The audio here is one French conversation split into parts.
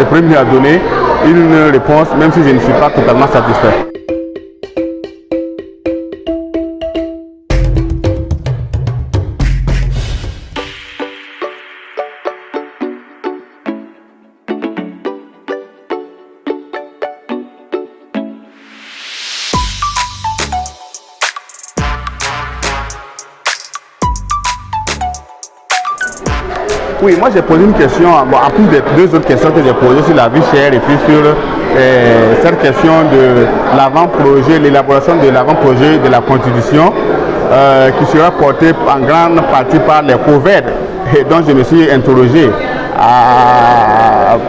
Premier ministre a donné une réponse, même si je ne suis pas totalement satisfait. Oui, moi j'ai posé une question, en plus des deux autres questions que j'ai posées sur la vie chère et puis sur cette question de l'avant-projet, l'élaboration de l'avant-projet de la Constitution qui sera portée en grande partie par les COVED et dont je me suis interrogé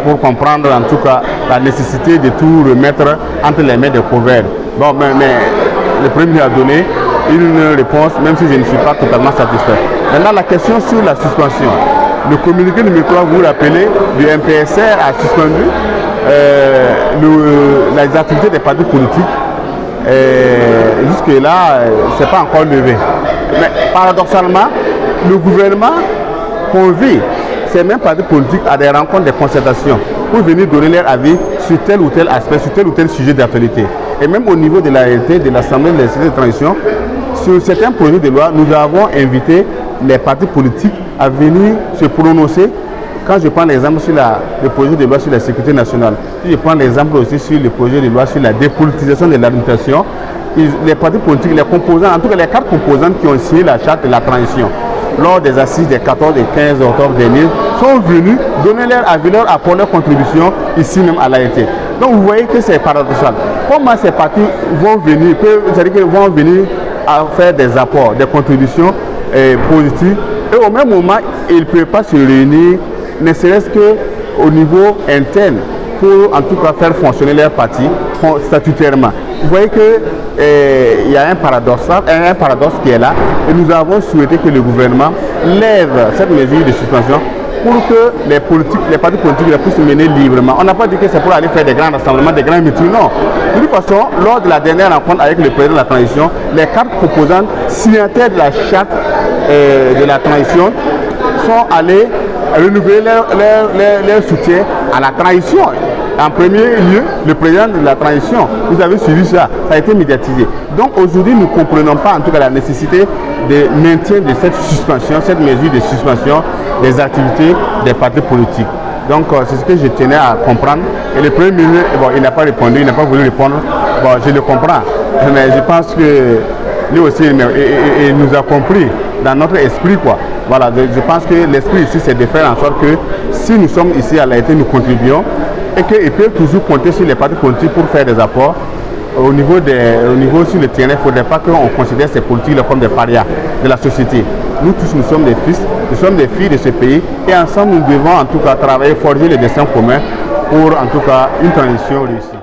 pour comprendre en tout cas la nécessité de tout remettre entre les mains des COVED. Bon, mais le Premier ministre a donné une réponse, même si je ne suis pas totalement satisfait. Maintenant, la question sur la suspension. Le communiqué numéro 3, vous vous rappelez, du MPSR a suspendu les activités des partis politiques. Jusque-là, ce n'est pas encore levé. Mais paradoxalement, le gouvernement convie ces mêmes partis politiques à des rencontres, des concertations, pour venir donner leur avis sur tel ou tel aspect, sur tel ou tel sujet d'actualité. Et même au niveau de l'ALT, de l'Assemblée de transition, sur certains projets de loi, nous avons invité les partis politiques à venir se prononcer. Quand je prends l'exemple sur le projet de loi sur la sécurité nationale, si je prends l'exemple aussi sur le projet de loi sur la dépolitisation de l'administration, les partis politiques, les composants, en tout cas les 4 composantes qui ont signé la charte de la transition lors des assises des 14 et 15 octobre dernier, sont venus donner leur avis, leur apport, leur contribution ici même à l'ALT. Donc vous voyez que c'est paradoxal. Comment ces partis vont venir, c'est-à-dire qu'ils vont venir à faire des apports, des contributions positives, et au même moment, ils ne peuvent pas se réunir, ne serait-ce qu'au niveau interne, pour en tout cas faire fonctionner leur parti statutairement. Vous voyez qu'il y a un paradoxe qui est là, et nous avons souhaité que le gouvernement lève cette mesure de suspension pour que les partis politiques puissent mener librement. On n'a pas dit que c'est pour aller faire des grands rassemblements, des grands meetings, non. De toute façon, lors de la dernière rencontre avec le président de la transition, les 4 composantes signataires de la charte de la transition sont allés renouveler leur soutien à la transition. En premier lieu, le président de la transition, vous avez suivi ça, ça a été médiatisé. Donc aujourd'hui, nous ne comprenons pas en tout cas la nécessité de maintien de cette suspension, cette mesure de suspension des activités des partis politiques. Donc c'est ce que je tenais à comprendre. Et le Premier ministre, bon, il n'a pas répondu, il n'a pas voulu répondre. Bon, je le comprends, mais je pense que lui aussi, il nous a compris dans notre esprit, quoi. Voilà, je pense que l'esprit ici, c'est de faire en sorte que si nous sommes ici à l'ALT, nous contribuons et qu'ils peuvent toujours compter sur les partis politiques pour faire des apports. Au niveau sur le terrain, il ne faudrait pas qu'on considère ces politiques comme des parias de la société. Nous tous, nous sommes des fils, nous sommes des filles de ce pays et ensemble, nous devons en tout cas travailler, forger les destins communs pour en tout cas une transition réussie.